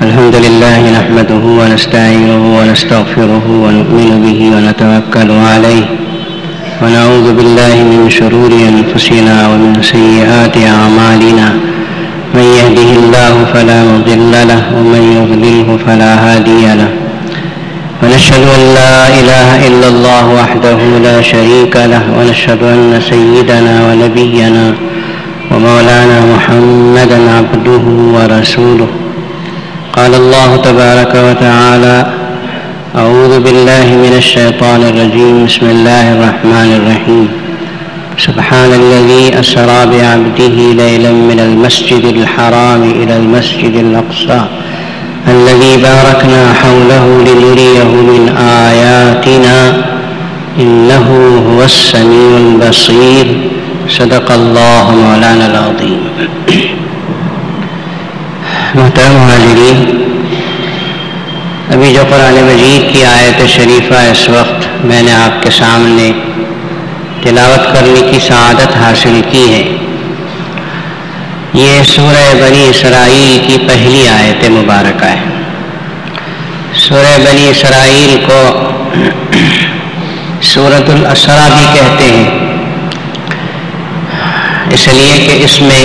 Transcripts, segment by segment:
الحمد لله نحمده ونستعينه ونستغفره ونؤمن به ونتوكل عليه ونعوذ بالله من شرور أنفسنا ومن سيئات أعمالنا من يهده الله فلا مضل له ومن يضلله فلا هادي له ونشهد أن لا إله إلا الله وحده لا شريك له ونشهد أن سيدنا ونبينا ومولانا محمدا عبده ورسوله قال الله تبارك وتعالى أعوذ بالله من الشيطان الرجيم بسم الله الرحمن الرحيم سبحان الذي أسرى بعبده ليلا من المسجد الحرام إلى المسجد الأقصى الذي باركنا حوله لنريه من آياتنا إنه هو السميع البصير صدق الله مولانا العظيم. محترم حاضرین، ابھی جو قرآن مجید کی آیت شریفہ اس وقت میں نے آپ کے سامنے تلاوت کرنے کی سعادت حاصل کی ہے، یہ سورہ بنی اسرائیل کی پہلی آیت مبارکہ ہے۔ سورہ بنی اسرائیل کو سورۃ الاسراء بھی کہتے ہیں، اس لیے کہ اس میں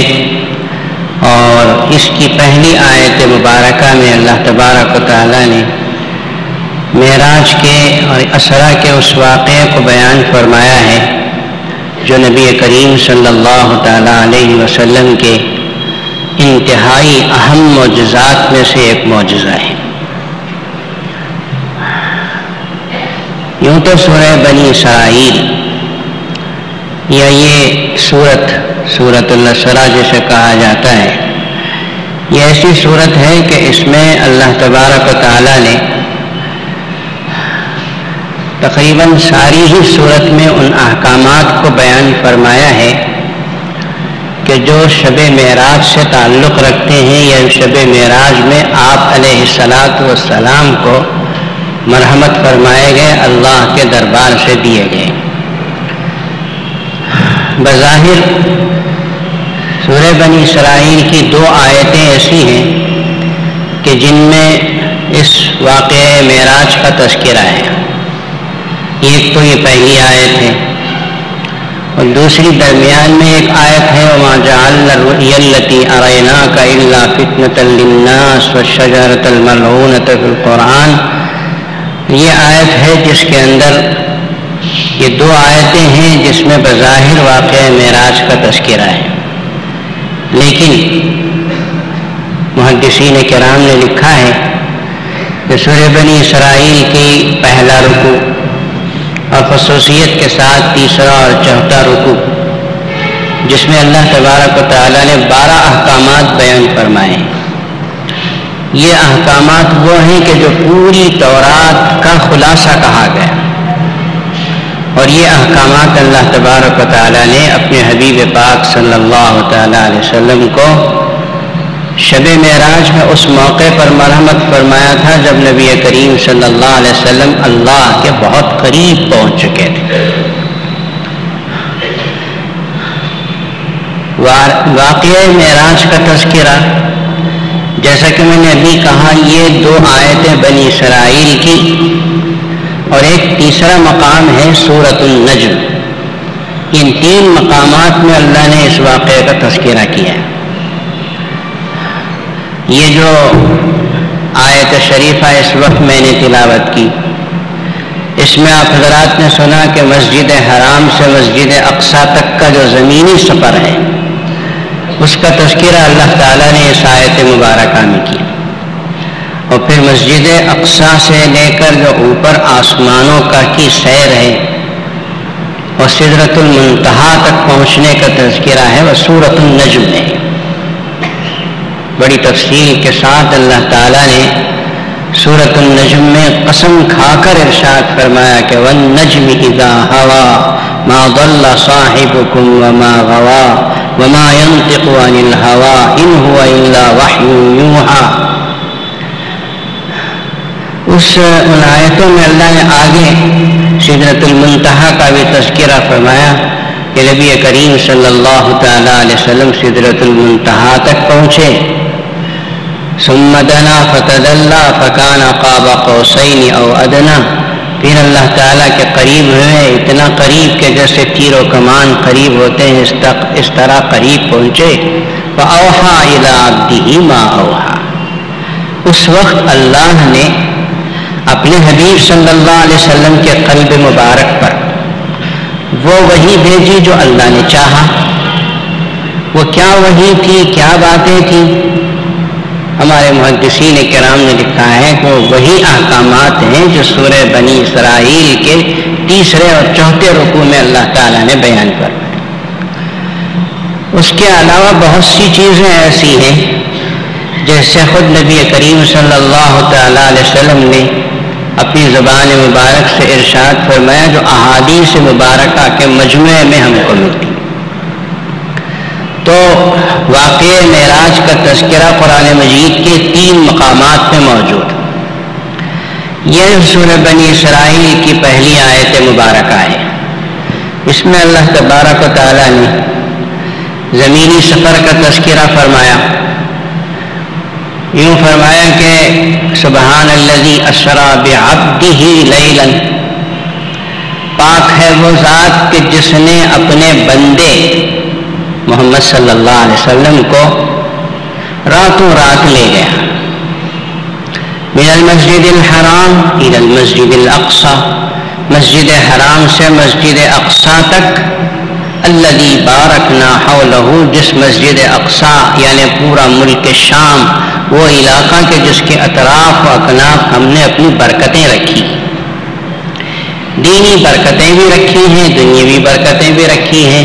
اور اس کی پہلی آیت مبارکہ میں اللہ تبارک و تعالیٰ نے معراج کے اور اسرا کے اس واقعے کو بیان فرمایا ہے جو نبی کریم صلی اللہ تعالیٰ علیہ وسلم کے انتہائی اہم معجزات میں سے ایک معجزہ ہے۔ یوں تو سورہ بنی اسرائیل یا یہ سورۃ الاسراء جسے کہا جاتا ہے، یہ ایسی صورت ہے کہ اس میں اللہ تبارک و تعالیٰ نے تقریباً ساری ہی صورت میں ان احکامات کو بیان فرمایا ہے کہ جو شب معراج سے تعلق رکھتے ہیں یا شب معراج میں آپ علیہ السلام کو مرحمت فرمائے گئے، اللہ کے دربار سے دیے گئے۔ بظاہر سورہ بنی اسرائیل کی دو آیتیں ایسی ہیں کہ جن میں اس واقعہ معراج کا تذکرہ ہے، ایک تو یہ پہلی آیت ہے اور دوسری درمیان میں ایک آیت ہے وَمَا جَعَلْنَا الرُّؤْيَا الَّتِي أَرَيْنَاكَ إِلَّا فِتْنَةً لِلنَّاسِ وَالشَّجَرَةَ الْمَلْعُونَةَ فِي الْقُرْآنِ۔ یہ آیت ہے جس کے اندر یہ دو آیتیں ہیں جس میں بظاہر واقعہ معراج کا تذکرہ ہے، لیکن محدثین کرام نے لکھا ہے کہ سورہ بنی اسرائیل کی پہلا رکوع اور خصوصیت کے ساتھ تیسرا اور چوتھا رکوع، جس میں اللہ تبارک و تعالیٰ نے 12 احکامات بیان فرمائے، یہ احکامات وہ ہیں کہ جو پوری تورات کا خلاصہ کہا گیا، اور یہ احکامات اللہ تبارک و تعالیٰ نے اپنے حبیب پاک صلی اللہ تعالیٰ علیہ وسلم کو شب معراج میں اس موقع پر مرحمت فرمایا تھا جب نبی کریم صلی اللہ علیہ وسلم اللہ کے بہت قریب پہنچ چکے تھے۔ واقعہ معراج کا تذکرہ جیسا کہ میں نے ابھی کہا، یہ دو آیتیں بنی اسرائیل کی اور ایک تیسرا مقام ہے سورۃ النجم، ان 3 مقامات میں اللہ نے اس واقعے کا تذکرہ کیا ہے۔ یہ جو آیت شریفہ اس وقت میں نے تلاوت کی، اس میں آپ حضرات نے سنا کہ مسجد حرام سے مسجد اقصیٰ تک کا جو زمینی سفر ہے اس کا تذکرہ اللہ تعالیٰ نے اس آیت مبارکہ میں کیا، اور پھر مسجد اقصیٰ سے لے کر جو اوپر آسمانوں کا کی سیر ہے اور سدرۃ المنتہا تک پہنچنے کا تذکرہ ہے وہ سورۃ النجم ہے۔ بڑی تفصیل کے ساتھ اللہ تعالیٰ نے سورۃ النجم میں قسم کھا کر ارشاد فرمایا کہ والنجم اذا ہوا ما ضل صاحبكم وما غوا وما ينطق عن الهوى ان هو الا وحی یوحی. ان آیتوں میں اللہ نے آگے سدرۃ المنتہا کا بھی تذکرہ فرمایا کہ نبی کریم صلی اللہ تعالی علیہ وسلم سدرۃ المنتہا تک پہنچے. ثم دنا فتدلى فكان قاب قوسين او ادنى. پھر اللہ تعالیٰ کے قریب ہوئے، اتنا قریب کہ جیسے تیر و کمان قریب ہوتے ہیں اس طرح قریب پہنچے. فاوحى الى عبده ما اوحى. اس وقت اللہ نے اپنے حبیب صلی اللہ علیہ وسلم کے قلب مبارک پر وہ وحی بھیجی جو اللہ نے چاہا. وہ کیا وحی تھی، کیا باتیں تھیں؟ ہمارے محدثین کرام نے لکھا ہے کہ وہ وہی احکامات ہیں جو سورہ بنی اسرائیل کے 3 اور 4 رکوع میں اللہ تعالیٰ نے بیان فرمایا. اس کے علاوہ بہت سی چیزیں ایسی ہیں جیسے خود نبی کریم صلی اللہ تعالیٰ علیہ وسلم نے اپنی زبان مبارک سے ارشاد فرمایا جو احادیث مبارکہ کے مجموعے میں ہم کو ملتی. تو واقعہ معراج کا تذکرہ قرآن مجید کے 3 مقامات میں موجود. یہ سورہ بنی اسرائیل کی پہلی آیت مبارکہ ہے. اس میں اللہ تبارک و تعالیٰ نے زمینی سفر کا تذکرہ فرمایا. یوں فرمایا کہ سبحان الذی اسری بعبدہ لیلا. پاک ہے وہ ذات کہ جس نے اپنے بندے محمد صلی اللہ علیہ وسلم کو راتوں رات لے گیا. من المسجد الحرام الى المسجد الاقصی. مسجد حرام سے مسجد اقصی تک. الذی بارکنا حولہ. جس مسجد اقصی یعنی پورا ملک شام، وہ علاقہ کہ جس کے اطراف و اکناف ہم نے اپنی برکتیں رکھی. دینی برکتیں بھی رکھی ہیں، دنیاوی برکتیں بھی رکھی ہیں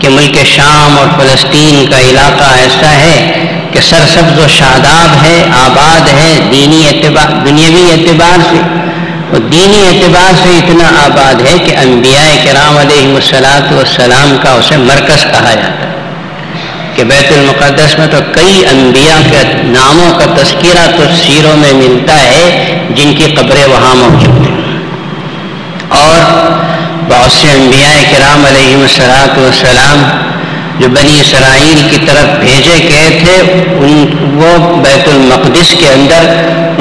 کہ ملک شام اور فلسطین کا علاقہ ایسا ہے کہ سرسبز و شاداب ہے، آباد ہے. دنیاوی اعتبار سے اور دینی اعتبار سے اتنا آباد ہے کہ انبیاء کرام علیہ السلام کا اسے مرکز کہا جاتا ہے. کہ بیت المقدس میں تو کئی انبیاء کے ناموں کا تذکرہ تو سیروں میں ملتا ہے جن کی قبریں وہاں موجود ہیں. اور بہت سے انبیاء کرام علیہ السلام جو بنی اسرائیل کی طرف بھیجے گئے تھے وہ بیت المقدس کے اندر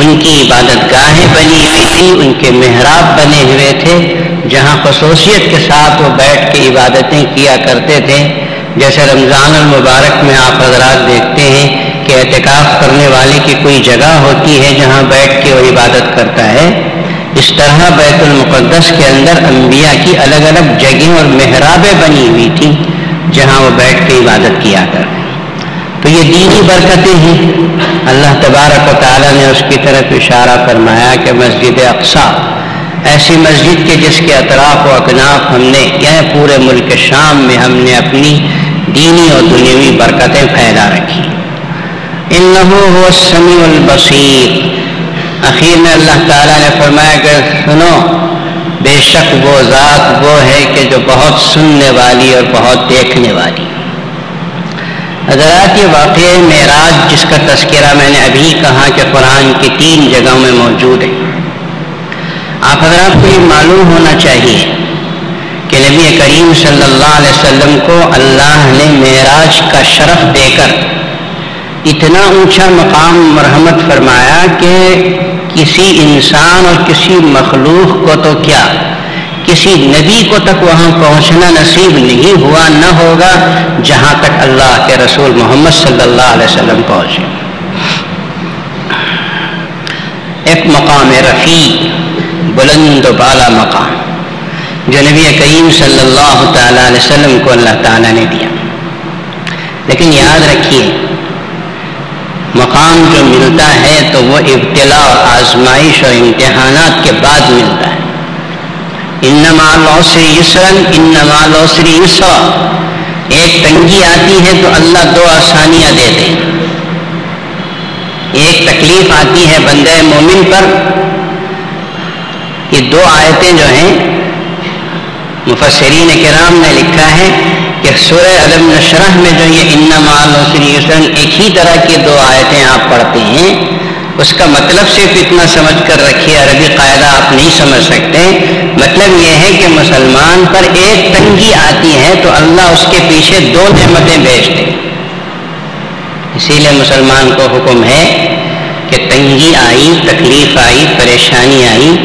ان کی عبادت گاہیں بنی ہوئی تھی، ان کے محراب بنے ہوئے تھے جہاں خصوصیت کے ساتھ وہ بیٹھ کے عبادتیں کیا کرتے تھے. جیسے رمضان المبارک میں آپ حضرات دیکھتے ہیں کہ اعتکاف کرنے والے کی کوئی جگہ ہوتی ہے جہاں بیٹھ کے وہ عبادت کرتا ہے. اس طرح بیت المقدس کے اندر انبیاء کی الگ الگ جگہیں اور محرابیں بنی ہوئی تھیں جہاں وہ بیٹھ کے عبادت کیا کرتے. تو یہ دینی برکتیں ہیں. اللہ تبارک و تعالیٰ نے اس کی طرف اشارہ فرمایا کہ مسجد اقصی ایسی مسجد کے جس کے اطراف و اکناف ہم نے یعنی پورے ملک شام میں ہم نے اپنی دینی اور دنیاوی برکتیں پھیلا رکھی. انہ هو السمیع البصیر. اخیر میں اللہ تعالیٰ نے فرمایا کہ سنو بے شک وہ ذات وہ ہے کہ جو بہت سننے والی اور بہت دیکھنے والی. حضرات یہ واقعہ معراج جس کا تذکرہ میں نے ابھی کہا کہ قرآن کی 3 جگہوں میں موجود ہے. آپ حضرات کو یہ معلوم ہونا چاہیے کہ نبی کریم صلی اللہ علیہ وسلم کو اللہ نے معراج کا شرف دے کر اتنا اونچا مقام مرحمت فرمایا کہ کسی انسان اور کسی مخلوق کو تو کیا کسی نبی کو تک وہاں پہنچنا نصیب نہیں ہوا نہ ہوگا جہاں تک اللہ کے رسول محمد صلی اللہ علیہ وسلم پہنچے. ایک مقام رفیع بلند و بالا مقام جو نبی کریم صلی اللہ تعالیٰ علیہ وسلم کو اللہ تعالیٰ نے دیا. لیکن یاد رکھیے مقام جو ملتا ہے تو وہ ابتلا اور آزمائش اور امتحانات کے بعد ملتا ہے. ان مع العسر یسرا ان مع العسر یسرا. ایک تنگی آتی ہے تو اللہ 2 آسانیاں دے دے. ایک تکلیف آتی ہے بندے مومن پر. یہ دو آیتیں جو ہیں مفسرین کرام نے لکھا ہے کہ سورہ علم نشرح میں جو یہ ان مع العسر یسرا ایک ہی طرح کی دو آیتیں آپ پڑھتے ہیں، اس کا مطلب صرف اتنا سمجھ کر رکھیے، عربی قاعدہ آپ نہیں سمجھ سکتے. مطلب یہ ہے کہ مسلمان پر ایک تنگی آتی ہے تو اللہ اس کے پیچھے دو نعمتیں بھیجتے. اسی لیے مسلمان کو حکم ہے کہ تنگی آئی، تکلیف آئی، پریشانی آئی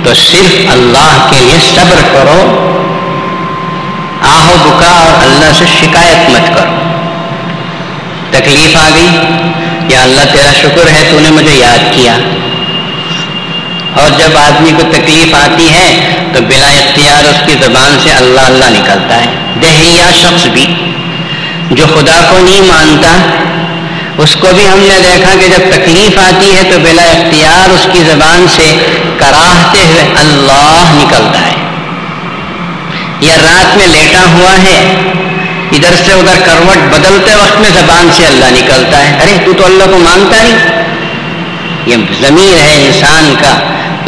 تو صرف اللہ کے لیے صبر کرو، آہو بکا اور اللہ سے شکایت مت کرو. تکلیف آ گئی، یا اللہ تیرا شکر ہے تو نے مجھے یاد کیا. اور جب آدمی کو تکلیف آتی ہے تو بلا اختیار اس کی زبان سے اللہ اللہ نکلتا ہے. دہریہ شخص بھی جو خدا کو نہیں مانتا، اس کو بھی ہم نے دیکھا کہ جب تکلیف آتی ہے تو بلا اختیار اس کی زبان سے کراہتے ہوئے اللہ نکلتا ہے. یا رات میں لیٹا ہوا ہے، ادھر سے ادھر کروٹ بدلتے وقت میں زبان سے اللہ نکلتا ہے، ارے تو اللہ کو مانتا نہیں. یہ ضمیر ہے انسان کا،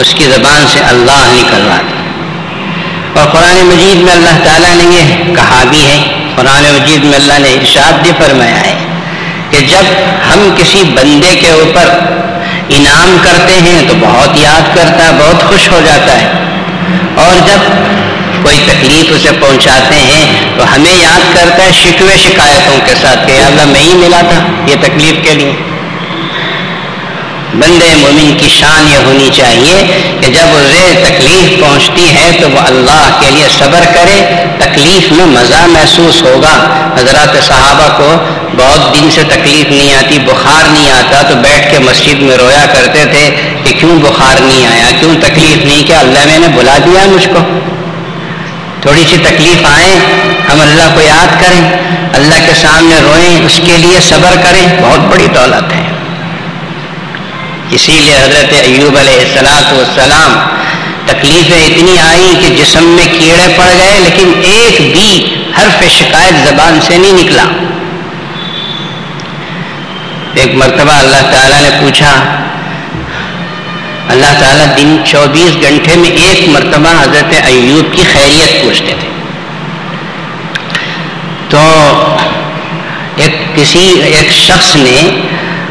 اس کی زبان سے اللہ نکل رہا ہے. اور قرآن مجید میں اللہ تعالیٰ نے یہ کہا بھی ہے، قرآن مجید میں اللہ نے ارشاد بھی فرمایا ہے کہ جب ہم کسی بندے کے اوپر انعام کرتے ہیں تو بہت یاد کرتا ہے، بہت خوش ہو جاتا ہے. اور جب کوئی تکلیف اسے پہنچاتے ہیں تو ہمیں یاد کرتا ہے شکوے شکایتوں کے ساتھ کہ اللہ میں ہی ملا تھا یہ تکلیف کے لیے. بندے مومن کی شان یہ ہونی چاہیے کہ جب اسے تکلیف پہنچتی ہے تو وہ اللہ کے لیے صبر کرے. تکلیف میں مزہ محسوس ہوگا. حضرات صحابہ کو بہت دن سے تکلیف نہیں آتی، بخار نہیں آتا تو بیٹھ کے مسجد میں رویا کرتے تھے کہ کیوں بخار نہیں آیا، کیوں تکلیف نہیں، کیا اللہ میں نے بلا دیا مجھ کو. تھوڑی سی تکلیف آئے ہم اللہ کو یاد کریں، اللہ کے سامنے روئیں، اس کے لیے صبر کریں، بہت بڑی دولت ہے. اسی لیے حضرت ایوب علیہ السلام تکلیفیں اتنی آئی کہ جسم میں کیڑے پڑ گئے لیکن ایک بھی حرف شکایت زبان سے نہیں نکلا. ایک مرتبہ اللہ تعالیٰ نے پوچھا، اللہ تعالیٰ دن 24 گھنٹے میں ایک مرتبہ حضرت ایوب کی خیریت پوچھتے تھے. تو ایک شخص نے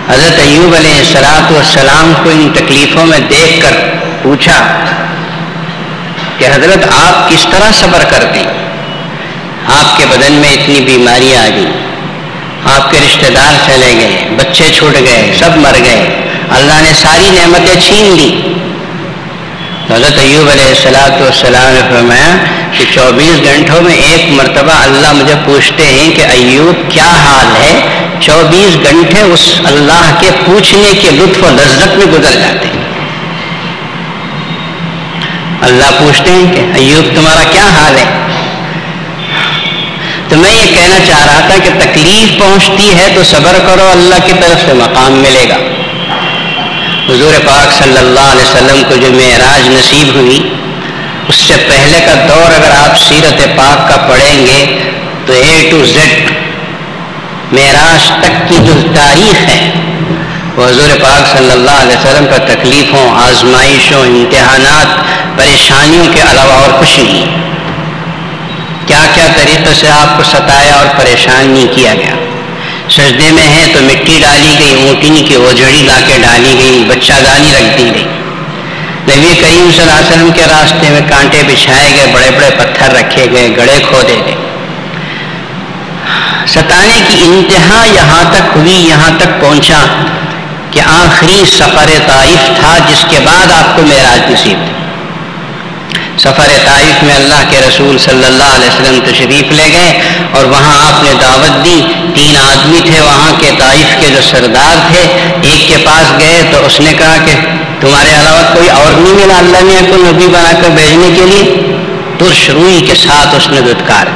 حضرت ایوب علیہ السلام کو ان تکلیفوں میں دیکھ کر پوچھا کہ حضرت آپ کس طرح صبر کرتے ہیں؟ آپ کے بدن میں اتنی بیماری آ گئی، آپ کے رشتہ دار چلے گئے، بچے چھوٹ گئے، سب مر گئے، اللہ نے ساری نعمتیں چھین لی. حضرت ایوب علیہ السلام نے فرمایا کہ 24 گھنٹوں میں ایک مرتبہ اللہ مجھے پوچھتے ہیں کہ ایوب کیا حال ہے. 24 گھنٹے اس اللہ کے پوچھنے کے لطف و لذت میں گزر جاتے ہیں. اللہ پوچھتے ہیں کہ ایوب تمہارا کیا حال ہے. تو میں یہ کہنا چاہ رہا تھا کہ تکلیف پہنچتی ہے تو صبر کرو، اللہ کی طرف سے مقام ملے گا. حضور پاک صلی اللہ علیہ وسلم کو جو معراج نصیب ہوئی، اس سے پہلے کا دور اگر آپ سیرت پاک کا پڑھیں گے تو A to Z معراج تک کی جو تاریخ ہے وہ حضور پاک صلی اللہ علیہ وسلم پر تکلیفوں، آزمائشوں، امتحانات، پریشانیوں کے علاوہ اور کچھ نہیں. کیا کیا طریقے سے آپ کو ستایا اور پریشان نہیں کیا گیا. سجدے میں ہے تو مٹی ڈالی گئی، اونٹنی کی اوجڑی لا کے ڈالی گئی، بچہ دانی رکھ دی گئی. نبی کریم صلی اللہ علیہ وسلم کے راستے میں کانٹے بچھائے گئے، بڑے بڑے پتھر رکھے گئے، گڑھے کھودے گئے. ستانے کی انتہا یہاں تک ہوئی، یہاں تک پہنچا کہ آخری سفر طائف تھا جس کے بعد آپ کو معراج نصیب تھی. سفر طائف میں اللہ کے رسول صلی اللہ علیہ وسلم تشریف لے گئے اور وہاں آپ نے دعوت دی. 3 آدمی تھے وہاں کے، طائف کے جو سردار تھے. ایک کے پاس گئے تو اس نے کہا کہ تمہارے علاوہ کوئی اور نہیں ملا اللہ نے کو نبی بنا کر بھیجنے کے لیے؟ ترش روئی کے ساتھ اس نے دھتکار.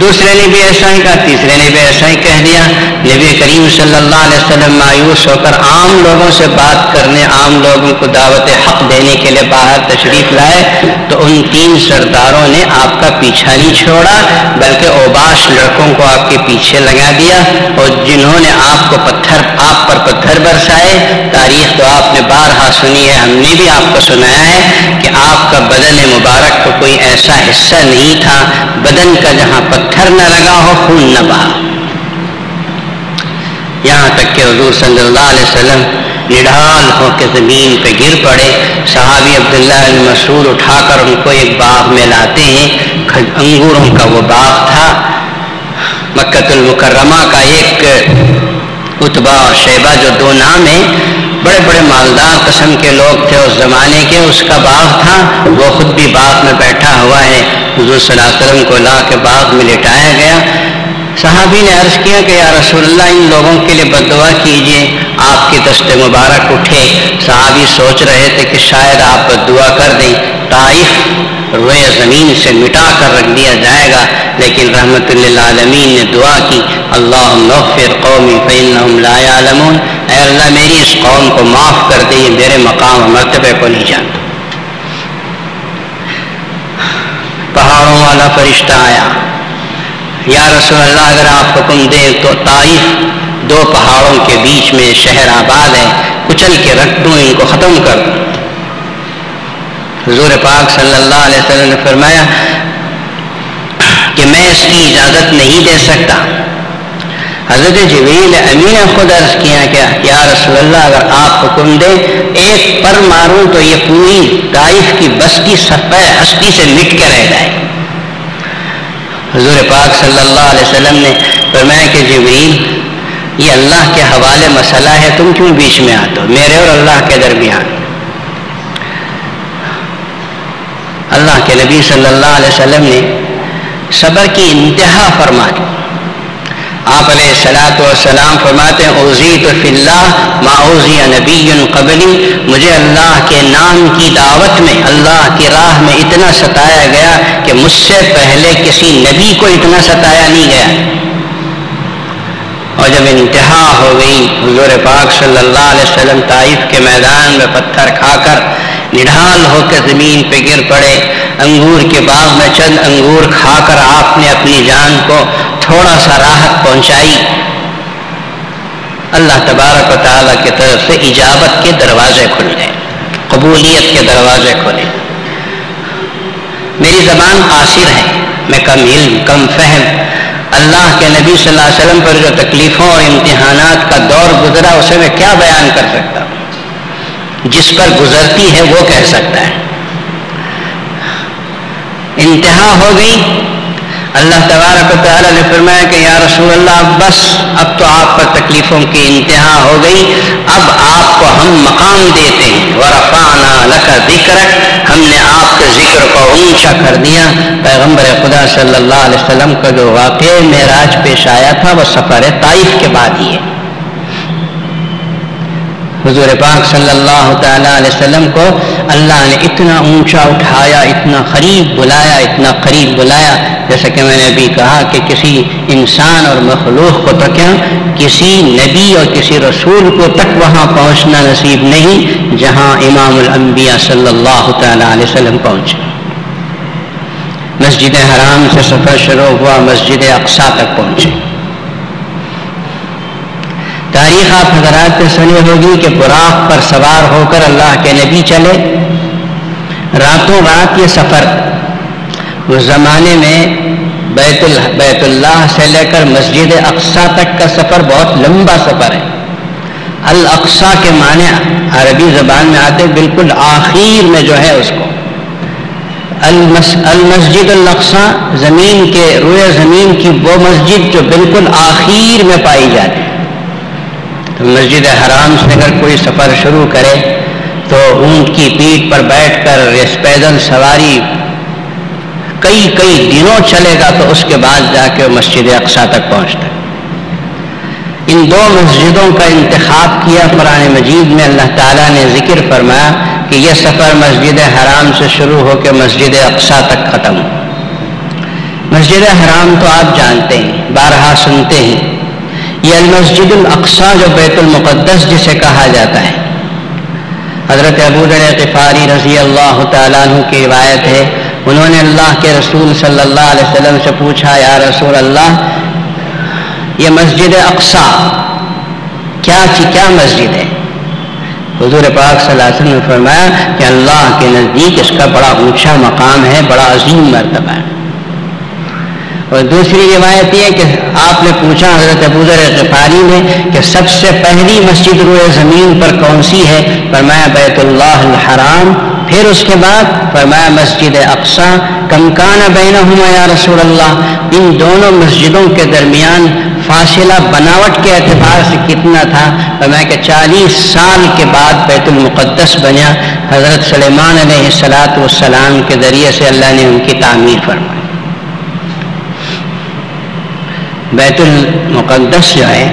دوسرے نے بھی ایسا ہی کہا، تیسرے نے بھی ایسا ہی کہہ دیا۔ نبی کریم صلی اللہ علیہ وسلم مایوس ہو کر عام لوگوں سے بات کرنے، عام لوگوں کو دعوت حق دینے کے لیے باہر تشریف لائے تو ان 3 سرداروں نے آپ کا پیچھا نہیں چھوڑا، بلکہ اوباش لڑکوں کو آپ کے پیچھے لگا دیا، اور جنہوں نے آپ پر پتھر برسائے۔ تاریخ تو آپ نے بارہا سنی ہے، ہم نے بھی آپ کو سنایا ہے کہ آپ کا بدن مبارک کو کوئی ایسا حصہ نہیں تھا بدن کا جہاں پتھر نہ لگا ہو، خون نہ بہا۔ یہاں تک کہ حضور صلی اللہ علیہ وسلم نڈھال ہو کے زمین پہ گر پڑے۔ صحابی عبداللہ بن مسعود اٹھا کر ان کو ایک باغ میں لاتے ہیں، انگوروں کا وہ باغ تھا۔ مکہ المکرمہ کا ایک عتبہ اور شیبہ جو 2 نام ہیں، بڑے بڑے مالدار قسم کے لوگ تھے اس زمانے کے، اس کا باغ تھا، وہ خود بھی باغ میں بیٹھا ہوا ہے۔ حضور صلی اللہ علیہ وسلم کو لا کے باغ میں لٹایا گیا۔ صحابی نے عرض کیا کہ یا رسول اللہ ان لوگوں کے لیے بد دعا کیجئے، آپ کی دست مبارک اٹھے۔ صحابی سوچ رہے تھے کہ شاید آپ بد دعا کر دیں، طائف روئے زمین سے مٹا کر رکھ دیا جائے گا، لیکن رحمت للعالمین نے دعا کی، اللہم اغفر قومی فإنہم لا یعلمون، اے اللہ میری اس قوم کو معاف کر دیں، میرے مقام و مرتبے کو نہیں جانتا۔ پہاڑوں والا فرشتہ آیا، یا رسول اللہ اگر آپ حکم دیں تو طائف 2 پہاڑوں کے بیچ میں شہر آباد ہے، کچل کے رکھ دوں، ان کو ختم کر دوں۔ حضور پاک صلی اللہ علیہ وسلم نے فرمایا کہ میں اس کی اجازت نہیں دے سکتا۔ حضرت جبریل امین نے خود عرض کیا کہ یا رسول اللہ اگر آپ حکم دیں ایک پر ماروں تو یہ پوری طائف کی بستی صفحہ ہستی سے مٹ کے رہ جائے۔ حضور پاک صلی اللہ علیہ وسلم نے فرمایا کہ جبریل یہ اللہ کے حوالے مسئلہ ہے، تم کیوں بیچ میں آتے ہو، میرے اور اللہ کے درمیان۔ اللہ کے نبی صلی اللہ علیہ وسلم نے صبر کی انتہا فرما دی۔ آپ علیہ الصلوۃ والسلام فرماتے ہیں اوذیت فی اللہ ما اوذی نبی قبلی، مجھے اللہ کے نام کی دعوت میں، اللہ کی راہ میں اتنا ستایا گیا کہ مجھ سے پہلے کسی نبی کو اتنا ستایا نہیں گیا۔ اور جب انتہا ہو گئی، حضور پاک صلی اللہ علیہ وسلم طائف کے میدان میں پتھر کھا کر نڈھال ہو کے زمین پہ گر پڑے۔ انگور کے باغ میں چند انگور کھا کر آپ نے اپنی جان کو تھوڑا سا راحت پہنچائی۔ اللہ تبارک و تعالیٰ کی طرف سے اجابت کے دروازے کھل گئے، قبولیت کے دروازے کھلے۔ میری زبان قاصر ہے، میں کم علم کم فہم، اللہ کے نبی صلی اللہ علیہ وسلم پر جو تکلیفوں اور امتحانات کا دور گزرا اسے میں کیا بیان کر سکتا ہوں؟ جس پر گزرتی ہے وہ کہہ سکتا ہے۔ انتہا ہو گئی، اللہ تبارک و تعالیٰ نے فرمایا کہ یا رسول اللہ بس اب تو آپ پر تکلیفوں کی انتہا ہو گئی، اب آپ کو ہم مقام دیتے ہیں، وَرَفَعْنَا لَكَ ذِكْرَكَ، ہم نے آپ کے ذکر کو اونچا کر دیا۔ پیغمبر خدا صلی اللہ علیہ وسلم کا جو واقعہ معراج پیش آیا تھا وہ سفر طائف کے بعد ہی ہے۔ حضور پاک صلی اللہ تعالیٰ علیہ وسلم کو اللہ نے اتنا اونچا اٹھایا، اتنا قریب بلایا، اتنا قریب بلایا، جیسا کہ میں نے ابھی کہا کہ کسی انسان اور مخلوق کو تو کیا، کسی نبی اور کسی رسول کو تک وہاں پہنچنا نصیب نہیں جہاں امام الانبیاء صلی اللہ تعالیٰ علیہ وسلم پہنچے۔ مسجد حرام سے سفر شروع ہوا، مسجد اقصیٰ تک پہنچے۔ تاریخ آپ حضرات سے سنی ہوگی کہ براق پر سوار ہو کر اللہ کے نبی چلے، راتوں رات یہ سفر، اس زمانے میں بیت اللہ سے لے کر مسجد اقصیٰ تک کا سفر بہت لمبا سفر ہے۔ الاقصیٰ کے معنی عربی زبان میں آتے بالکل آخر میں جو ہے اس کو المسجد الاقصیٰ، زمین کے روئے زمین کی وہ مسجد جو بالکل آخر میں پائی جاتی ہے۔ تو مسجد حرام سے اگر کوئی سفر شروع کرے تو اونٹ کی پیٹھ پر بیٹھ کر پیدل سواری کئی دنوں چلے گا تو اس کے بعد جا کے مسجد اقصیٰ تک پہنچتا ہے۔ ان 2 مسجدوں کا انتخاب کیا قرآن مجید میں، اللہ تعالیٰ نے ذکر فرمایا کہ یہ سفر مسجد حرام سے شروع ہو کے مسجد اقصیٰ تک ختم ہو۔ مسجد حرام تو آپ جانتے ہیں، بارہا سنتے ہیں، یہ المسجد الاقصی جو بیت المقدس جسے کہا جاتا ہے، حضرت ابو ذر غفاری رضی اللہ تعالیٰ عنہ کی روایت ہے، انہوں نے اللہ کے رسول صلی اللہ علیہ وسلم سے پوچھا، یا رسول اللہ یہ مسجد اقصی کیا مسجد ہے؟ حضور پاک صلی اللہ علیہ وسلم نے فرمایا کہ اللہ کے نزدیک اس کا بڑا اونچا مقام ہے، بڑا عظیم مرتبہ ہے۔ اور دوسری روایت یہ کہ آپ نے پوچھا حضرت ابو ذر غفاری نے کہ سب سے پہلی مسجد روئے زمین پر کون سی ہے؟ فرمایا بیت اللہ الحرام، پھر اس کے بعد فرمایا مسجد اقصی۔ کم کان بینہما یا رسول اللہ، ان دونوں مسجدوں کے درمیان فاصلہ بناوٹ کے اعتبار سے کتنا تھا؟ فرمایا کہ 40 سال کے بعد بیت المقدس بنا، حضرت سلیمان علیہ السلام کے ذریعے سے اللہ نے ان کی تعمیر فرمائی۔ بیت المقدس جو ہے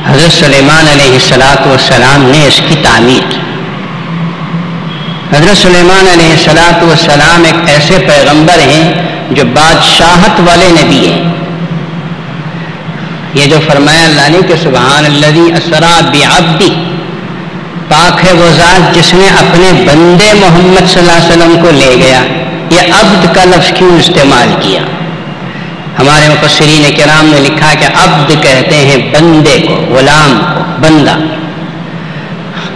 حضرت سلیمان علیہ السلام نے اس کی تعمیر کی۔ حضرت سلیمان علیہ السلام ایک ایسے پیغمبر ہیں جو بادشاہت والے نبی ہیں۔ یہ جو فرمایا اللہ نے کہ سبحان الذی اسری بعبدہ، پاک ہے وہ ذات جس نے اپنے بندے محمد صلی اللہ علیہ وسلم کو لے گیا، یہ عبد کا لفظ کیوں استعمال کیا؟ ہمارے مفسرین کرام نے لکھا کہ عبد کہتے ہیں بندے کو، غلام کو، بندہ۔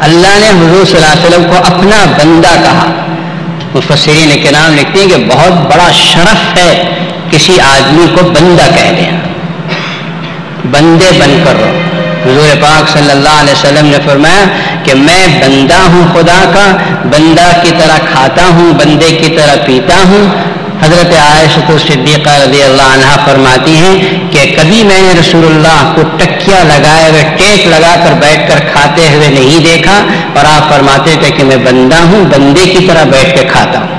اللہ نے حضور صلی اللہ علیہ وسلم کو اپنا بندہ کہا۔ مفسرین کرام لکھتے ہیں کہ بہت بڑا شرف ہے کسی آدمی کو بندہ کہہ دینا، بندے بن کر رہو۔ حضور پاک صلی اللہ علیہ وسلم نے فرمایا کہ میں بندہ ہوں خدا کا، بندہ کی طرح کھاتا ہوں، بندے کی طرح پیتا ہوں۔ حضرت عائشہ صدیقہ رضی اللہ عنہ فرماتی ہیں کہ کبھی میں نے رسول اللہ کو ٹکیا لگائے ہوئے، ٹیک لگا کر بیٹھ کر کھاتے ہوئے نہیں دیکھا، اور آپ فرماتے تھے کہ میں بندہ ہوں، بندے کی طرح بیٹھ کے کھاتا ہوں۔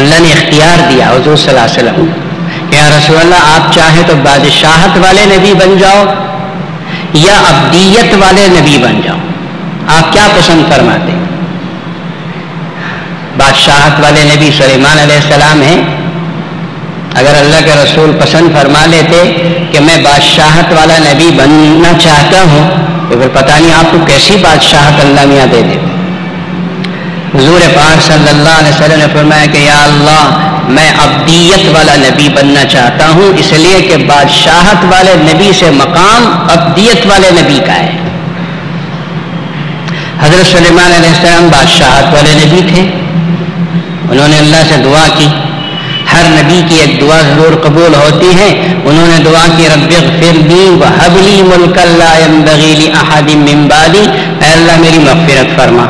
اللہ نے اختیار دیا حضور صلی اللہ علیہ وسلم کہ یا رسول اللہ آپ چاہیں تو بادشاہت والے نبی بن جاؤ یا عبدیت والے نبی بن جاؤ، آپ کیا پسند فرماتے ہیں؟ بادشاہت والے نبی سلیمان علیہ السلام ہیں۔ اگر اللہ کے رسول پسند فرما لیتے کہ میں بادشاہت والا نبی بننا چاہتا ہوں تو پھر پتہ نہیں آپ کو کیسی بادشاہت اللہ میاں دے دے۔ حضور پاک صلی اللہ علیہ وسلم نے فرمایا کہ یا اللہ میں عبدیت والا نبی بننا چاہتا ہوں، اس لیے کہ بادشاہت والے نبی سے مقام عبدیت والے نبی کا ہے۔ حضرت سلیمان علیہ السلام بادشاہت والے نبی تھے، انہوں نے اللہ سے دعا کی۔ ہر نبی کی ایک دعا ضرور قبول ہوتی ہے۔ انہوں نے دعا کی رب اغفر لی وہب لی ملکا لا ينبغی لأحد من بعدی، اے اللہ میری مغفرت فرما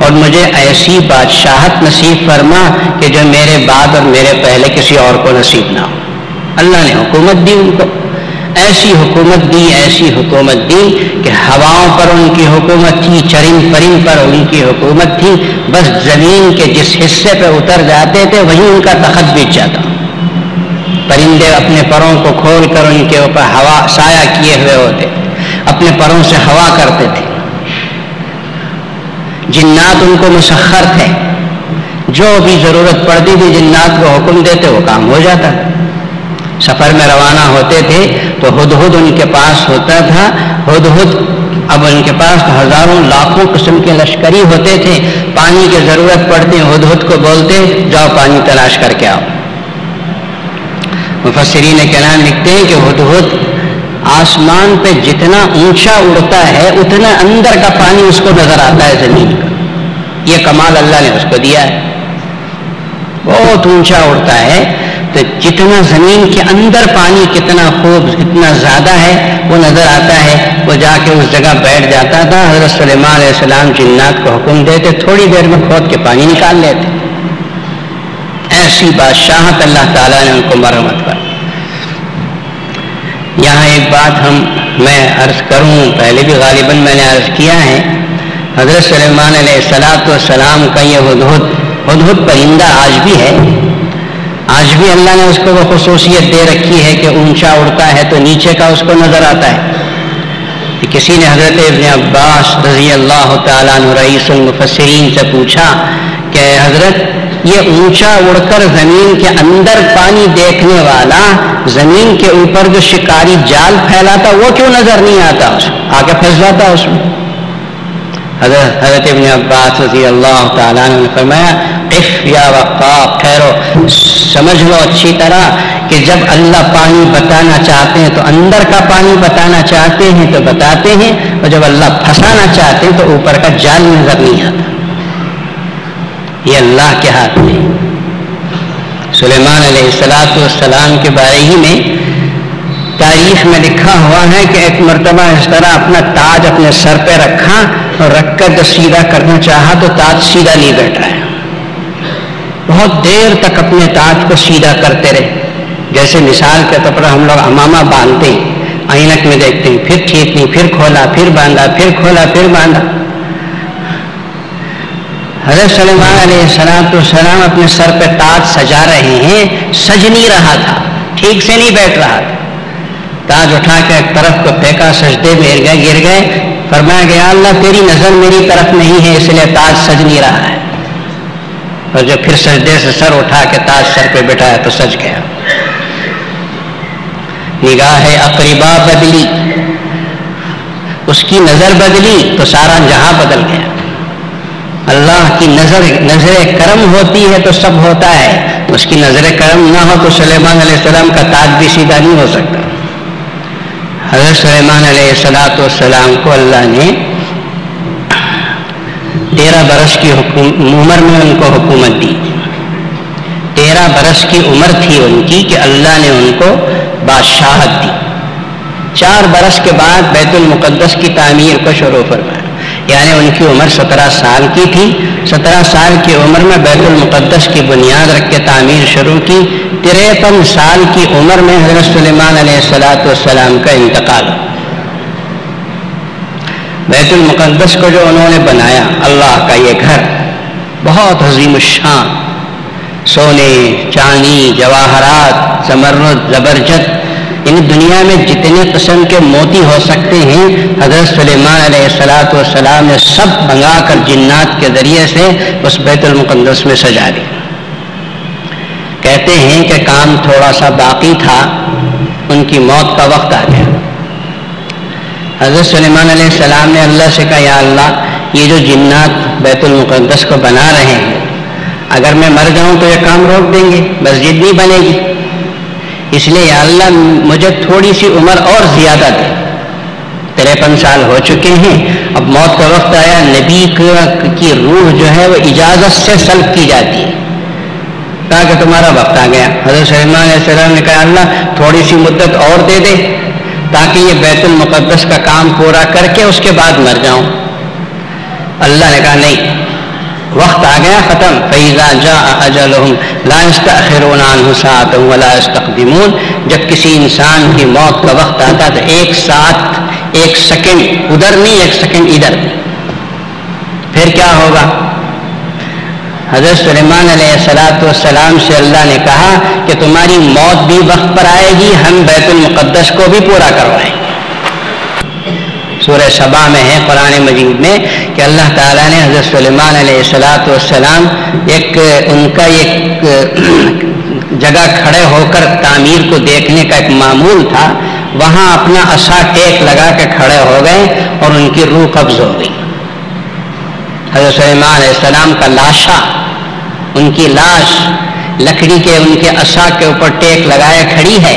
اور مجھے ایسی بادشاہت نصیب فرما کہ جو میرے بعد اور میرے پہلے کسی اور کو نصیب نہ ہو۔ اللہ نے حکومت دی ان کو، ایسی حکومت دی کہ ہواؤں پر ان کی حکومت تھی، چرند پرند پر ان کی حکومت تھی، بس زمین کے جس حصے پہ اتر جاتے تھے وہیں ان کا تخت بچ جاتا۔ پرندے اپنے پروں کو کھول کر ان کے اوپر ہوا سایہ کیے ہوئے ہوتے، اپنے پروں سے ہوا کرتے تھے۔ جنات ان کو مسخر تھے، جو بھی ضرورت پڑتی تھی جنات کو حکم دیتے وہ کام ہو جاتا۔ سفر میں روانہ ہوتے تھے تو ہدہد ان کے پاس ہوتا تھا۔ ہدہد اب ان کے پاس ہزاروں لاکھوں قسم کے لشکری ہوتے تھے، پانی کی ضرورت پڑتی ہدہد کو بولتے جاؤ پانی تلاش کر کے آؤ۔ مفسرین کرام لکھتے ہیں کہ ہدہد آسمان پہ جتنا اونچا اڑتا ہے اتنا اندر کا پانی اس کو نظر آتا ہے زمین کا۔ یہ کمال اللہ نے اس کو دیا ہے، بہت اونچا اڑتا ہے تو جتنا زمین کے اندر پانی کتنا خوب کتنا زیادہ ہے وہ نظر آتا ہے۔ وہ جا کے اس جگہ بیٹھ جاتا تھا۔ حضرت سلیمان علیہ السلام جنات کو حکم دیتے، تھوڑی دیر میں کھود کے پانی نکال لیتے۔ ایسی بادشاہت اللہ تعالیٰ نے ان کو مرحمت کر۔ یہاں ایک بات میں عرض کروں، پہلے بھی غالباً میں نے عرض کیا ہے، حضرت سلیمان علیہ السلام کا یہ ہدہد پرندہ آج بھی ہے، آج بھی اللہ نے اس کو وہ خصوصیت دے رکھی ہے کہ اونچا اڑتا ہے تو نیچے کا اس کو نظر آتا ہے۔ کسی نے حضرت ابن عباس رضی اللہ تعالیٰ عنہ رئیس المفسرین سے پوچھا کہ حضرت یہ اونچا اڑ کر زمین کے اندر پانی دیکھنے والا زمین کے اوپر جو شکاری جال پھیلاتا وہ کیوں نظر نہیں آتا؟ اس آگے پھنس جاتا اس میں. حضرت ابن عباس رضی اللہ تعالیٰ عنہ نے فرمایا قف یا وقاف، ٹھہرو، سمجھ لو اچھی طرح کہ جب اللہ پانی بتانا چاہتے ہیں تو اندر کا پانی بتانا چاہتے ہیں تو بتاتے ہیں، اور جب اللہ پھنسانا چاہتے ہیں تو اوپر کا جال نظر نہیں آتا. یہ اللہ کے ہاتھ میں. سلیمان علیہ السلام کے بارے ہی میں تاریخ میں لکھا ہوا ہے کہ ایک مرتبہ اس طرح اپنا تاج اپنے سر پہ رکھا اور رکھ کر جب سیدھا کرنا چاہا تو تاج سیدھا نہیں بیٹھا ہے. بہت دیر تک اپنے تاج کو سیدھا کرتے رہے. جیسے مثال کے طور پر ہم لوگ امامہ باندھتے ہیں، آئینک میں دیکھتے ہیں، پھر ٹھیک نہیں، پھر کھولا، پھر باندھا، پھر کھولا، پھر باندھا. حضرت سلیمان علیہ السلام اپنے سر پہ تاج سجا رہے ہیں، سج نہیں رہا تھا، ٹھیک سے نہیں بیٹھ رہا تھا. تاج اٹھا کے ایک طرف کو پھینکا، سجدے میں گر گئے. فرمایا گیا اللہ تیری نظر میری طرف نہیں ہے اس لیے تاج سج نہیں رہا ہے. اور جب پھر سجدے سے سر اٹھا کے تاج سر پہ بٹھایا تو سج گیا. نگاہ اقربا بدلی، اس کی نظر بدلی تو سارا جہاں بدل گیا. اللہ کی نظر کرم ہوتی ہے تو سب ہوتا ہے، اس کی نظر کرم نہ ہو تو سلیمان علیہ السلام کا تاج بھی سیدھا نہیں ہو سکتا. حضرت سلیمان علیہ السلام کو اللہ نے 13 برس کی عمر میں ان کو حکومت دی. 13 برس کی عمر تھی ان کی کہ اللہ نے ان کو بادشاہت دی. 4 برس کے بعد بیت المقدس کی تعمیر کو شروع فرمایا. یعنی ان کی عمر 17 سال کی تھی. 17 سال کی عمر میں بیت المقدس کی بنیاد رکھ کے تعمیر شروع کی. 53 سال کی عمر میں حضرت سلیمان علیہ السلام کا انتقال. بیت المقدس کو جو انہوں نے بنایا، اللہ کا یہ گھر بہت عظیم الشان، سونے، چاندی، جواہرات، زمرد، زبرجد، ان دنیا میں جتنے قسم کے موتی ہو سکتے ہیں حضرت سلیمان علیہ السلام نے سب منگا کر جنات کے ذریعے سے اس بیت المقدس میں سجا دی. کہتے ہیں کہ کام تھوڑا سا باقی تھا، ان کی موت کا وقت آ گیا. حضرت سلیمان علیہ السلام نے اللہ سے کہا یا اللہ یہ جو جنات بیت المقدس کو بنا رہے ہیں اگر میں مر جاؤں تو یہ کام روک دیں گے، مسجد نہیں بنے گی. اس لیے یا اللہ مجھے تھوڑی سی عمر اور زیادہ دے. 53 سال ہو چکے ہیں، اب موت کا وقت آیا. نبی کی روح جو ہے وہ اجازت سے سلب کی جاتی ہے. کہا کہ تمہارا وقت آ گیا. حضرت سلیمان علیہ السلام نے کہا اللہ تھوڑی سی مدت اور دے دے تاکہ یہ بیت المقدس کا کام پورا کر کے اس کے بعد مر جاؤں. اللہ نے کہا نہیں، وقت آ گیا، ختم. فَإِذَا جَاءَ أَجَلُهُمْ لَا يَسْتَأْخِرُونَ عَنْهُ سَاعَةً وَلَا يَسْتَقْدِمُونَ. جب کسی انسان کی موت کا وقت آتا تو ایک ساتھ، ایک سیکنڈ ادھر نہیں، ایک سیکنڈ ادھر. پھر کیا ہوگا؟ حضرت سلیمان علیہ السلام سے اللہ نے کہا کہ تمہاری موت بھی وقت پر آئے گی، ہم بیت المقدس کو بھی پورا کروائیں گے. سورہ سبا میں ہے قرآن مجید میں کہ اللہ تعالیٰ نے حضرت سلیمان علیہ السلام ان کا ایک جگہ کھڑے ہو کر تعمیر کو دیکھنے کا ایک معمول تھا، وہاں اپنا عصا ٹیک لگا کے کھڑے ہو گئے اور ان کی روح قبض ہو گئی. حضرت سلیمان علیہ السلام کا لاشا، ان کی لاش لکڑی کے ان کے عصا کے اوپر ٹیک لگائے کھڑی ہے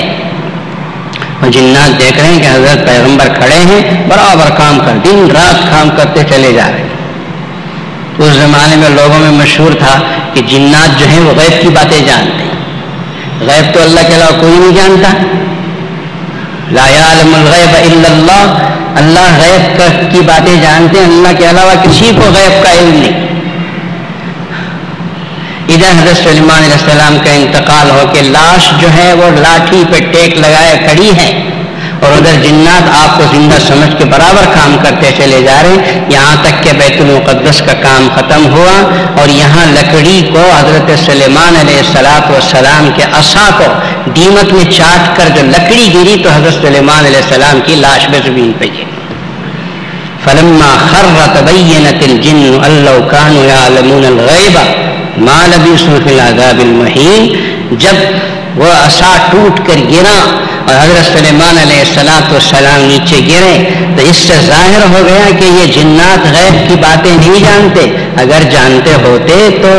اور جنات دیکھ رہے ہیں کہ حضرت پیغمبر کھڑے ہیں، برابر کام کر، دن رات کام کرتے چلے جا رہے ہیں. اس زمانے میں لوگوں میں مشہور تھا کہ جنات جو ہیں وہ غیب کی باتیں جانتے ہیں. غیب تو اللہ کے علاوہ کوئی نہیں جانتا. لا یعلم الغیب الا اللہ. اللہ غیب کی باتیں جانتے ہیں، اللہ کے علاوہ کسی کو غیب کا علم نہیں. ادھر حضرت سلیمان علیہ السلام کا انتقال ہو کے لاش جو ہے وہ لاٹھی پہ ٹیک لگائے کھڑی ہے اور ادھر جنات آپ کو زندہ سمجھ کے برابر کام کرتے چلے جا رہے ہیں، یہاں تک کہ بیت المقدس کا کام ختم ہوا اور یہاں لکڑی کو حضرت سلیمان علیہ السلام کے عصا کو دیمک میں چاٹ کر جو لکڑی گری تو حضرت سلیمان علیہ السلام کی لاش پہ زمین پہ گری. فلما خر تبینت الجن ان لو كانوا يعلمون الغیب ما لبثوا فی العذاب المہین، جب وہ عصا ٹوٹ کر گرا اور حضرت سلیمان علیہ السلام نیچے گرے تو اس سے ظاہر ہو گیا کہ یہ جنات غیب کی باتیں نہیں جانتے. اگر جانتے ہوتے تو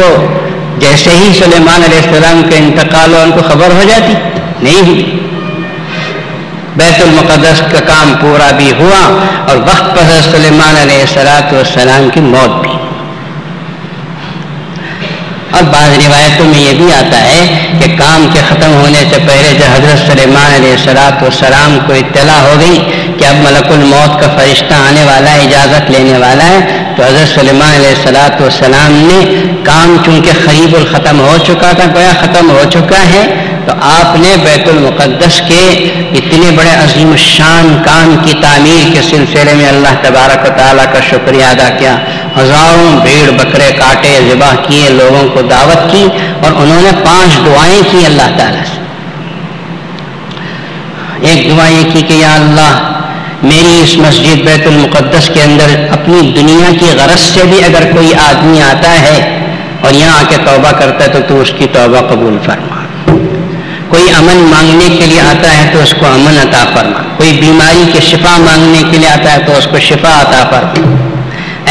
جیسے ہی سلیمان علیہ السلام کا انتقال ہوا ان کو خبر ہو جاتی، نہیں ہوئی. بیت المقدس کا کام پورا بھی ہوا اور وقت پر حضرت سلیمان علیہ السلام کی موت بھی. اور بعض روایتوں میں یہ بھی آتا ہے کہ کام کے ختم ہونے سے پہلے جب حضرت سلیمان علیہ السلام کو اطلاع ہو گئی کہ اب ملک الموت کا فرشتہ آنے والا ہے، اجازت لینے والا ہے، تو حضرت سلیمان علیہ السلام نے کام چونکہ قریب الختم ہو چکا تھا، گویا ختم ہو چکا ہے، تو آپ نے بیت المقدس کے اتنے بڑے عظیم الشان کام کی تعمیر کے سلسلے میں اللہ تبارک و تعالیٰ کا شکریہ ادا کیا. ہزاروں بھیڑ بکرے کاٹے، ذبح کیے، لوگوں کو دعوت کی اور انہوں نے 5 دعائیں کی اللہ تعالیٰ سے. ایک دعا یہ کی کہ یا اللہ میری اس مسجد بیت المقدس کے اندر اپنی دنیا کی غرض سے بھی اگر کوئی آدمی آتا ہے اور یہاں آ کے توبہ کرتا ہے تو اس کی توبہ قبول فرما. کوئی امن مانگنے کے لیے آتا ہے تو اس کو امن عطا فرما. کوئی بیماری کی شفا مانگنے کے لیے آتا ہے تو اس کو شفا عطا فرما.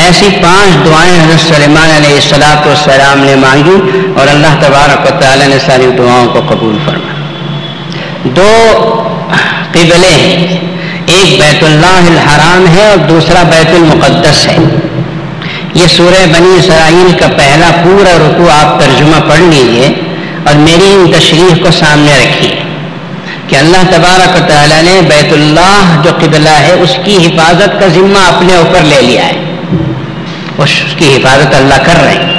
ایسی 5 دعائیں حضرت سلیمان علیہ السلام نے مانگی اور اللہ تبارک و تعالیٰ نے ساری دعاؤں کو قبول فرما. 2 قبلے ہیں، ایک بیت اللہ الحرام ہے اور دوسرا بیت المقدس ہے. یہ سورہ بنی اسرائیل کا پہلا پورا رکوع آپ ترجمہ پڑھ لیجئے اور میری ان تشریح کو سامنے رکھیے کہ اللہ تبارک و تعالیٰ نے بیت اللہ جو قبلہ ہے اس کی حفاظت کا ذمہ اپنے اوپر لے لیا ہے. اس کی حفاظت اللہ کر رہے ہیں.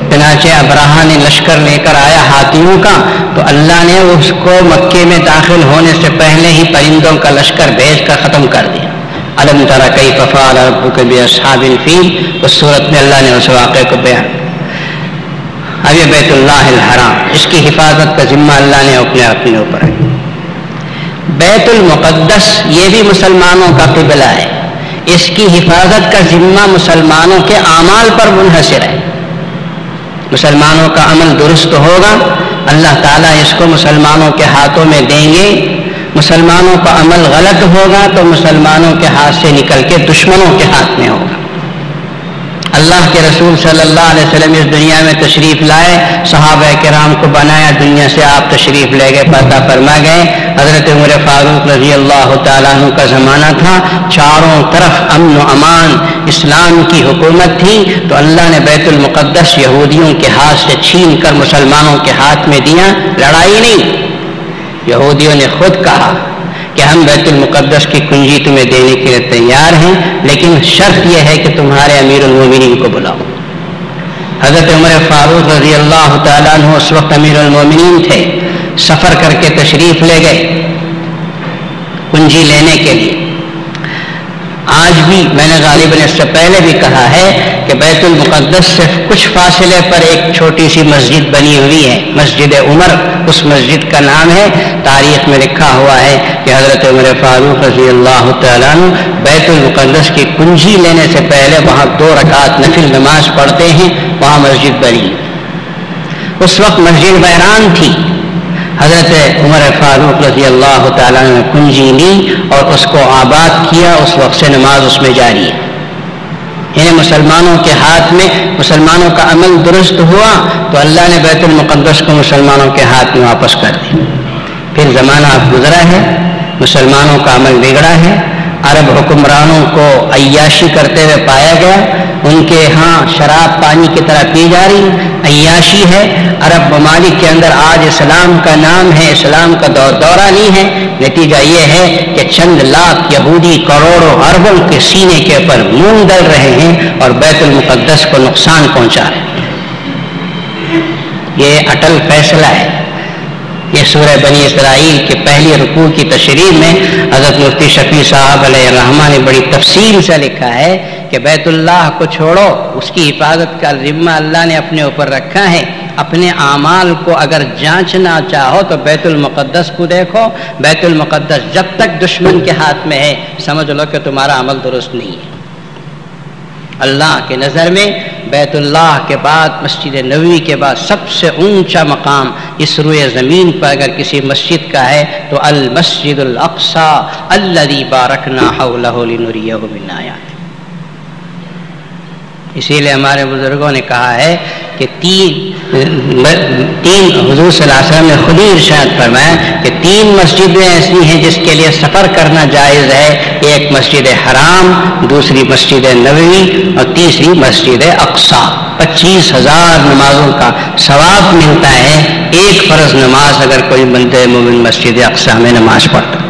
چنانچہ ابراہا نے لشکر لے کر آیا ہاتھیوں کا تو اللہ نے اس کو مکے میں داخل ہونے سے پہلے ہی پرندوں کا لشکر بھیج کر ختم کر دیا. الم تر کیف فعل ربک باصحاب الفیل، اس صورت میں اللہ نے اس واقعے کو بیان. اب یہ بیت اللہ الحرام، اس کی حفاظت کا ذمہ اللہ نے اپنے اوپر ہے. بیت المقدس یہ بھی مسلمانوں کا قبلہ ہے، اس کی حفاظت کا ذمہ مسلمانوں کے اعمال پر منحصر ہے. مسلمانوں کا عمل درست ہوگا اللہ تعالیٰ اس کو مسلمانوں کے ہاتھوں میں دیں گے. مسلمانوں کا عمل غلط ہوگا تو مسلمانوں کے ہاتھ سے نکل کے دشمنوں کے ہاتھ میں ہوگا. اللہ کے رسول صلی اللہ علیہ وسلم اس دنیا میں تشریف لائے، صحابہ کرام کو بنایا، دنیا سے آپ تشریف لے گئے، پردہ فرما گئے. حضرت عمر فاروق رضی اللہ تعالیٰ عنہ کا زمانہ تھا، چاروں طرف امن و امان، اسلام کی حکومت تھی، تو اللہ نے بیت المقدس یہودیوں کے ہاتھ سے چھین کر مسلمانوں کے ہاتھ میں دیا. لڑائی نہیں، یہودیوں نے خود کہا کہ ہم بیت المقدس کی کنجی تمہیں دینے کے لیے تیار ہیں، لیکن شرط یہ ہے کہ تمہارے امیر المومنین کو بلاؤ. حضرت عمر فاروق رضی اللہ تعالیٰ عنہ اس وقت امیر المومنین تھے، سفر کر کے تشریف لے گئے کنجی لینے کے لیے. آج بھی میں نے غالباً اس سے پہلے بھی کہا ہے کہ بیت المقدس سے کچھ فاصلے پر ایک چھوٹی سی مسجد بنی ہوئی ہے، مسجد عمر اس مسجد کا نام ہے. تاریخ میں لکھا ہوا ہے کہ حضرت عمر فاروق رضی اللہ تعالیٰ عنہ بیت المقدس کی کنجی لینے سے پہلے وہاں 2 رکعت نفل نماز پڑھتے ہیں، وہاں مسجد بنی. اس وقت مسجد ویران تھی. حضرت عمر فاروق رضی اللہ تعالیٰ نے کنجی لی اور اس کو آباد کیا. اس وقت سے نماز اس میں جاری ہے. انہیں مسلمانوں کے ہاتھ میں مسلمانوں کا عمل درست ہوا تو اللہ نے بیت المقدس کو مسلمانوں کے ہاتھ میں واپس کر دیا. پھر زمانہ اب گزرا ہے، مسلمانوں کا عمل بگڑا ہے. عرب حکمرانوں کو عیاشی کرتے ہوئے پایا گیا، ان کے ہاں شراب پانی کی طرح پی جا رہی، عیاشی ہے. عرب ممالک کے اندر آج اسلام کا نام ہے، اسلام کا دورہ نہیں ہے. نتیجہ یہ ہے کہ چند لاکھ یہودی کروڑوں اربوں کے سینے کے اوپر مون ڈل رہے ہیں اور بیت المقدس کو نقصان پہنچا رہے ہیں. یہ اٹل فیصلہ ہے. یہ سورہ بنی اسرائیل کے پہلی رکوع کی تشریح میں حضرت مفتی شفیع صاحب علیہ الرحمہ نے بڑی تفصیل سے لکھا ہے کہ بیت اللہ کو چھوڑو، اس کی حفاظت کا ذمہ اللہ نے اپنے اوپر رکھا ہے. اپنے اعمال کو اگر جانچنا چاہو تو بیت المقدس کو دیکھو. بیت المقدس جب تک دشمن کے ہاتھ میں ہے سمجھ لو کہ تمہارا عمل درست نہیں ہے. اللہ کے نظر میں بیت اللہ کے بعد، مسجد نبوی کے بعد سب سے اونچا مقام اس روئے زمین پر اگر کسی مسجد کا ہے تو المسجد الاقصی الذی بارکنا حولہ لنریہ من آیاتہ۔ اسی لیے ہمارے بزرگوں نے کہا ہے کہ تین حضور صلی اللہ علیہ وسلم نے خود ہی ارشاد فرمایا کہ تین مسجدیں ایسی ہیں جس کے لیے سفر کرنا جائز ہے، ایک مسجد حرام، دوسری مسجد نبوی اور تیسری مسجد اقصی۔ 25,000 نمازوں کا ثواب ملتا ہے ایک فرض نماز اگر کوئی بندے مومن مسجد اقصی میں نماز پڑھتا۔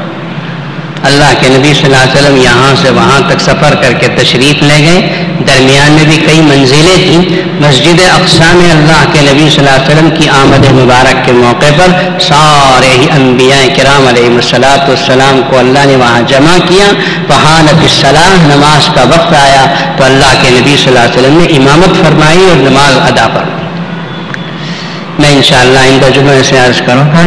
اللہ کے نبی صلی اللہ علیہ وسلم یہاں سے وہاں تک سفر کر کے تشریف لے گئے، درمیان میں بھی کئی منزلیں تھیں۔ مسجد اقصی میں اللہ کے نبی صلی اللہ علیہ وسلم کی آمد مبارک کے موقع پر سارے ہی انبیاء کرام علیہ السلام کو اللہ نے وہاں جمع کیا۔ فحانت الصلاۃ، نماز کا وقت آیا تو اللہ کے نبی صلی اللہ علیہ وسلم نے امامت فرمائی اور نماز ادا فرمائی۔ میں انشاءاللہ آئندہ جمعہ سے عرض کروں گا